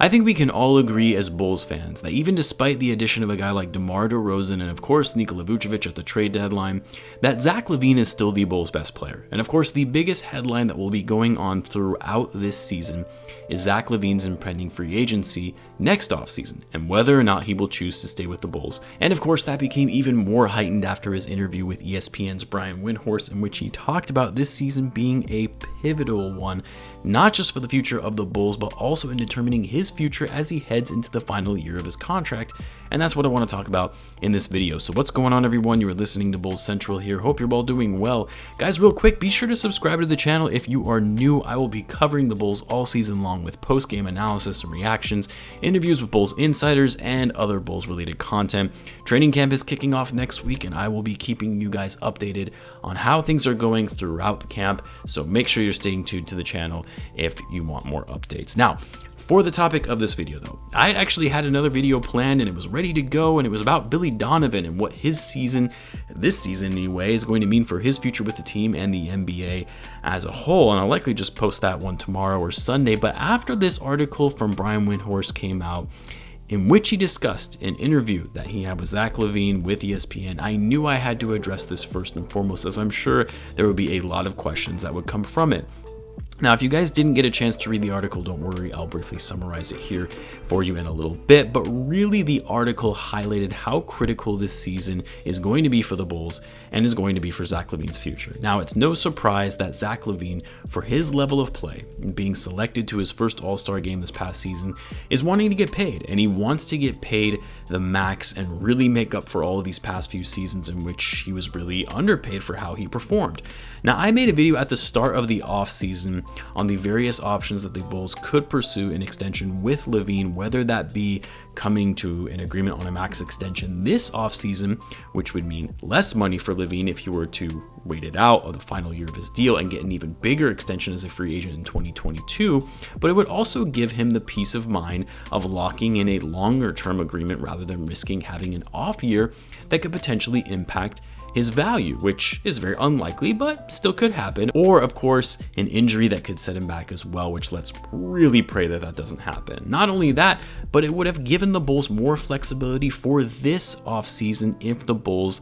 I think we can all agree as Bulls fans that even despite the addition of a guy like DeMar DeRozan and of course Nikola Vucevic at the trade deadline, that Zach Lavine is still the Bulls' best player. And of course the biggest headline that will be going on throughout this season is Zach Lavine's impending free agency next offseason and whether or not he will choose to stay with the Bulls. And of course that became even more heightened after his interview with ESPN's Brian Windhorst, in which he talked about this season being a pivotal one, not just for the future of the Bulls, but also in determining his future as he heads into the final year of his contract. And that's what I want to talk about in this video. So what's going on, everyone? You are listening to Bulls Central here. Hope you're all doing well. Guys, real quick, be sure to subscribe to the channel if you are new. I will be covering the Bulls all season long with post-game analysis and reactions, interviews with Bulls insiders, and other Bulls related content. Training camp is kicking off next week, and I will be keeping you guys updated on how things are going throughout the camp. So make sure you're staying tuned to the channel if you want more updates. Now, for the topic of this video though, I actually had another video planned and it was ready to go, and it was about Billy Donovan and what his season, this season anyway, is going to mean for his future with the team and the NBA as a whole. And I'll likely just post that one tomorrow or Sunday. But after this article from Brian Windhorst came out, in which he discussed an interview that he had with Zach Lavine with ESPN, I knew I had to address this first and foremost, as I'm sure there would be a lot of questions that would come from it. Now, if you guys didn't get a chance to read the article, don't worry, I'll briefly summarize it here for you in a little bit. But really, the article highlighted how critical this season is going to be for the Bulls and is going to be for Zach Lavine's future. Now, it's no surprise that Zach Lavine, for his level of play, being selected to his first All-Star game this past season, is wanting to get paid. And he wants to get paid the max and really make up for all of these past few seasons in which he was really underpaid for how he performed. Now, I made a video at the start of the offseason on the various options that the Bulls could pursue an extension with Lavine, whether that be coming to an agreement on a max extension this offseason, which would mean less money for Lavine if he were to wait it out of the final year of his deal and get an even bigger extension as a free agent in 2022, but it would also give him the peace of mind of locking in a longer term agreement rather than risking having an off year that could potentially impact his value, which is very unlikely, but still could happen. Or of course, an injury that could set him back as well, which let's really pray that that doesn't happen. Not only that, but it would have given the Bulls more flexibility for this offseason if the Bulls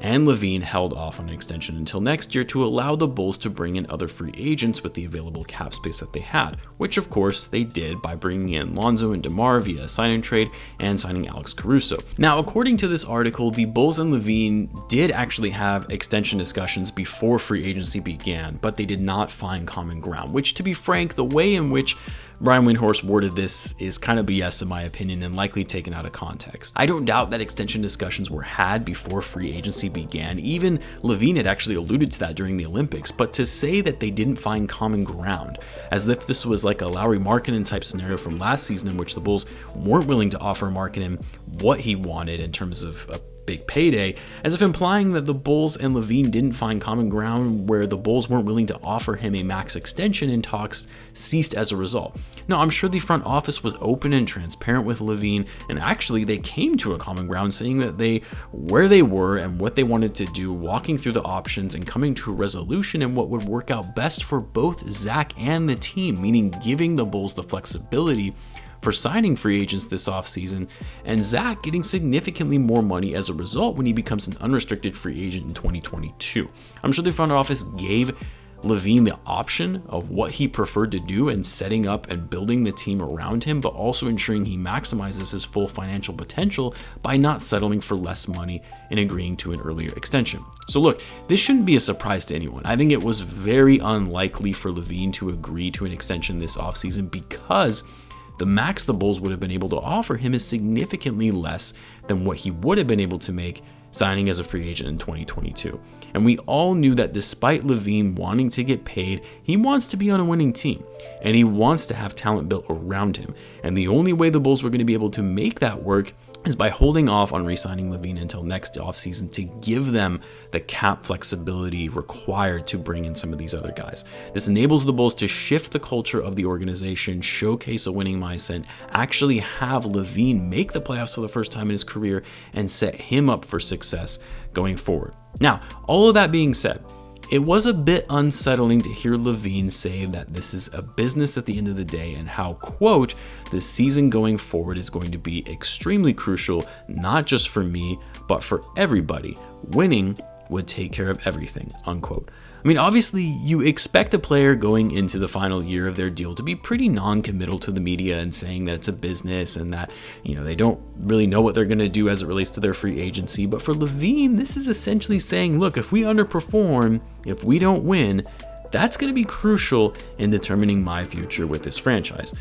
and Lavine held off on an extension until next year to allow the Bulls to bring in other free agents with the available cap space that they had, which of course they did by bringing in Lonzo and DeMar via a sign-and trade and signing Alex Caruso. Now, according to this article, the Bulls and Lavine did actually have extension discussions before free agency began, but they did not find common ground, which, to be frank, the way in which Brian Windhorst worded this is kind of BS in my opinion and likely taken out of context. I don't doubt that extension discussions were had before free agency began. Even Lavine had actually alluded to that during the Olympics, but to say that they didn't find common ground, as if this was like a Lauri Markkanen type scenario from last season in which the Bulls weren't willing to offer Markkanen what he wanted in terms of a big payday, as if implying that the Bulls and Lavine didn't find common ground where the Bulls weren't willing to offer him a max extension and talks ceased as a result. No, I'm sure the front office was open and transparent with Lavine, and actually they came to a common ground saying that where they were and what they wanted to do, walking through the options and coming to a resolution and what would work out best for both Zach and the team, meaning giving the Bulls the flexibility for signing free agents this offseason, and Zach getting significantly more money as a result when he becomes an unrestricted free agent in 2022. I'm sure the front office gave Lavine the option of what he preferred to do in setting up and building the team around him, but also ensuring he maximizes his full financial potential by not settling for less money and agreeing to an earlier extension. So look, this shouldn't be a surprise to anyone. I think it was very unlikely for Lavine to agree to an extension this offseason because the max the Bulls would have been able to offer him is significantly less than what he would have been able to make signing as a free agent in 2022. And we all knew that despite Lavine wanting to get paid, he wants to be on a winning team and he wants to have talent built around him. And the only way the Bulls were going to be able to make that work is by holding off on re-signing Lavine until next offseason to give them the cap flexibility required to bring in some of these other guys. This enables the Bulls to shift the culture of the organization, showcase a winning mindset, actually have Lavine make the playoffs for the first time in his career, and set him up for success going forward. Now, all of that being said, It was a bit unsettling to hear Lavine say that this is a business at the end of the day and how, quote, the season going forward is going to be extremely crucial, not just for me, but for everybody. Winning would take care of everything, unquote. I mean, obviously, you expect a player going into the final year of their deal to be pretty non-committal to the media and saying that it's a business and that, they don't really know what they're going to do as it relates to their free agency. But for Lavine, this is essentially saying, look, if we underperform, if we don't win, that's going to be crucial in determining my future with this franchise.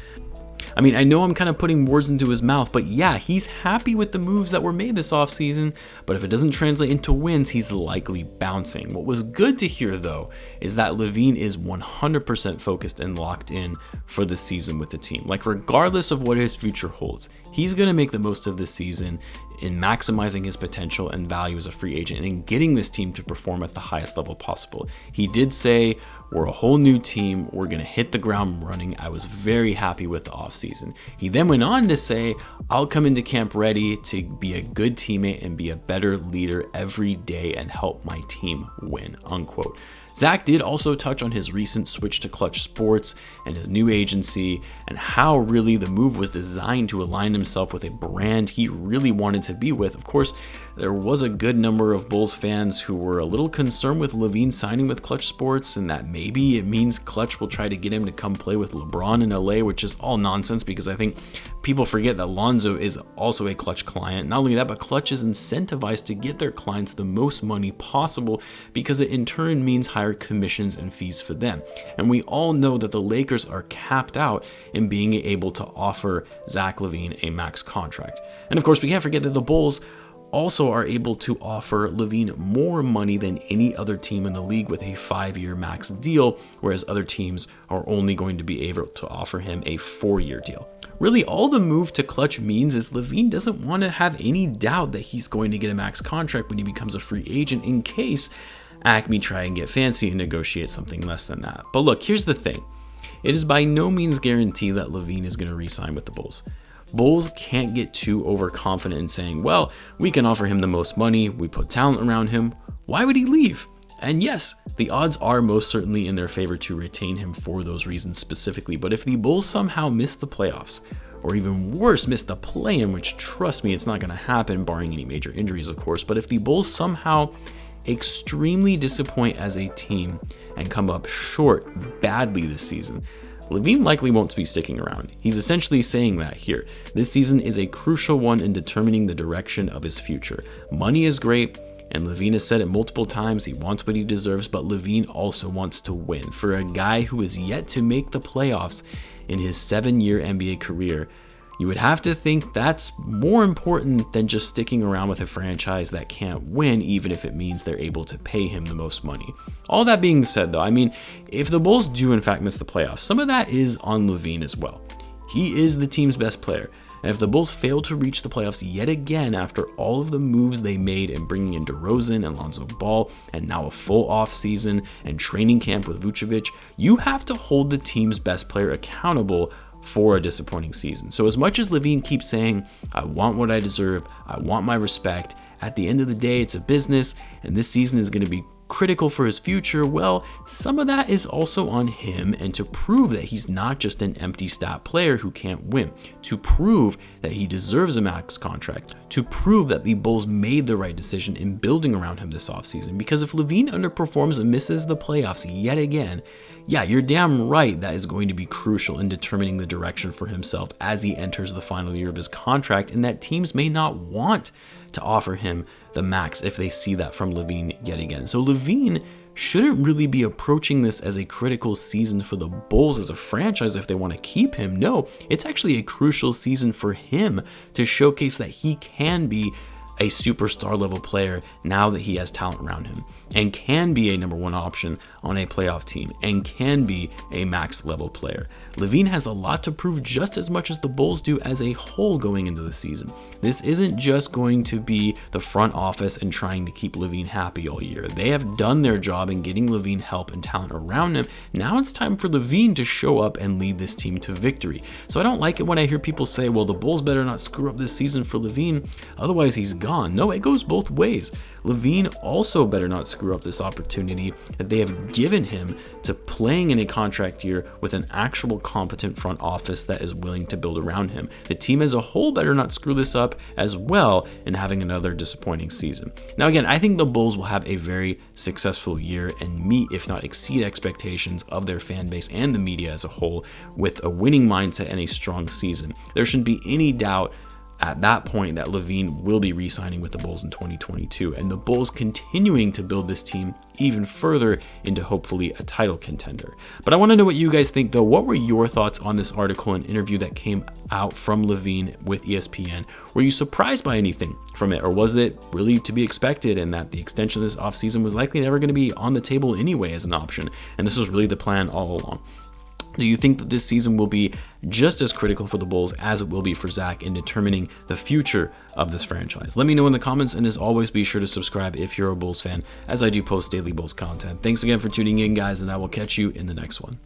I mean, I know I'm kind of putting words into his mouth, but yeah, he's happy with the moves that were made this offseason, but if it doesn't translate into wins, he's likely bouncing. What was good to hear, though, is that Lavine is 100% focused and locked in for the season with the team. Like, regardless of what his future holds, he's going to make the most of this season in maximizing his potential and value as a free agent and in getting this team to perform at the highest level possible. He did say, we're a whole new team, we're going to hit the ground running. I was very happy with the offseason. He then went on to say, I'll come into camp ready to be a good teammate and be a better leader every day and help my team win, unquote. Zach did also touch on his recent switch to Clutch Sports and his new agency and how really the move was designed to align himself with a brand he really wanted to be with. Of course, there was a good number of Bulls fans who were a little concerned with Lavine signing with Clutch Sports and that maybe it means Clutch will try to get him to come play with LeBron in LA, which is all nonsense because I think people forget that Lonzo is also a Clutch client. Not only that, but Clutch is incentivized to get their clients the most money possible because it in turn means higher commissions and fees for them. And we all know that the Lakers are capped out in being able to offer Zach Lavine a max contract. And of course, we can't forget that the Bulls also are able to offer Lavine more money than any other team in the league with a 5-year max deal, whereas other teams are only going to be able to offer him a 4-year deal. Really, all the move to Clutch means is Lavine doesn't want to have any doubt that he's going to get a max contract when he becomes a free agent in case Acme try and get fancy and negotiate something less than that. But look, here's the thing. It is by no means guaranteed that Lavine is going to re-sign with the Bulls. Bulls can't get too overconfident in saying, well, we can offer him the most money, we put talent around him, why would he leave? And yes, the odds are most certainly in their favor to retain him for those reasons specifically, but if the Bulls somehow miss the playoffs, or even worse, miss the play-in, which trust me, it's not going to happen barring any major injuries, of course, but if the Bulls somehow extremely disappoint as a team and come up short badly this season, Lavine likely won't be sticking around. He's essentially saying that here. This season is a crucial one in determining the direction of his future. Money is great, and Lavine has said it multiple times, he wants what he deserves, but Lavine also wants to win. For a guy who is yet to make the playoffs in his 7-year NBA career, you would have to think that's more important than just sticking around with a franchise that can't win, even if it means they're able to pay him the most money. All that being said, though, I mean, if the Bulls do in fact miss the playoffs, some of that is on Lavine as well. He is the team's best player. And if the Bulls fail to reach the playoffs yet again after all of the moves they made in bringing in DeRozan and Lonzo Ball and now a full offseason and training camp with Vucevic, you have to hold the team's best player accountable for a disappointing season. So as much as Lavine keeps saying, I want what I deserve, I want my respect, at the end of the day, it's a business and this season is going to be critical for his future, well, some of that is also on him, and to prove that he's not just an empty stat player who can't win, to prove that he deserves a max contract, to prove that the Bulls made the right decision in building around him this offseason. Because if Lavine underperforms and misses the playoffs yet again, yeah, you're damn right that is going to be crucial in determining the direction for himself as he enters the final year of his contract, and that teams may not want to offer him the max if they see that from Lavine yet again. So Lavine shouldn't really be approaching this as a critical season for the Bulls as a franchise if they want to keep him. No, it's actually a crucial season for him to showcase that he can be a superstar level player now that he has talent around him and can be a number one option on a playoff team and can be a max level player. Lavine has a lot to prove just as much as the Bulls do as a whole going into the season. This isn't just going to be the front office and trying to keep Lavine happy all year. They have done their job in getting Lavine help and talent around him. Now it's time for Lavine to show up and lead this team to victory. So I don't like it when I hear people say, well, the Bulls better not screw up this season for Lavine, otherwise he's gone. gone. No, it goes both ways. Lavine also better not screw up this opportunity that they have given him to playing in a contract year with an actual competent front office that is willing to build around him. The team as a whole better not screw this up as well in having another disappointing season. Now again, I think the Bulls will have a very successful year and meet, if not exceed, expectations of their fan base and the media as a whole with a winning mindset and a strong season. There shouldn't be any doubt at that point that Lavine will be re-signing with the Bulls in 2022, and the Bulls continuing to build this team even further into hopefully a title contender. But I want to know what you guys think though. What were your thoughts on this article and interview that came out from Lavine with ESPN? Were you surprised by anything from it, or was it really to be expected and that the extension of this offseason was likely never going to be on the table anyway as an option, and this was really the plan all along? Do you think that this season will be just as critical for the Bulls as it will be for Zach in determining the future of this franchise? Let me know in the comments, and as always, be sure to subscribe if you're a Bulls fan, as I do post daily Bulls content. Thanks again for tuning in, guys, and I will catch you in the next one.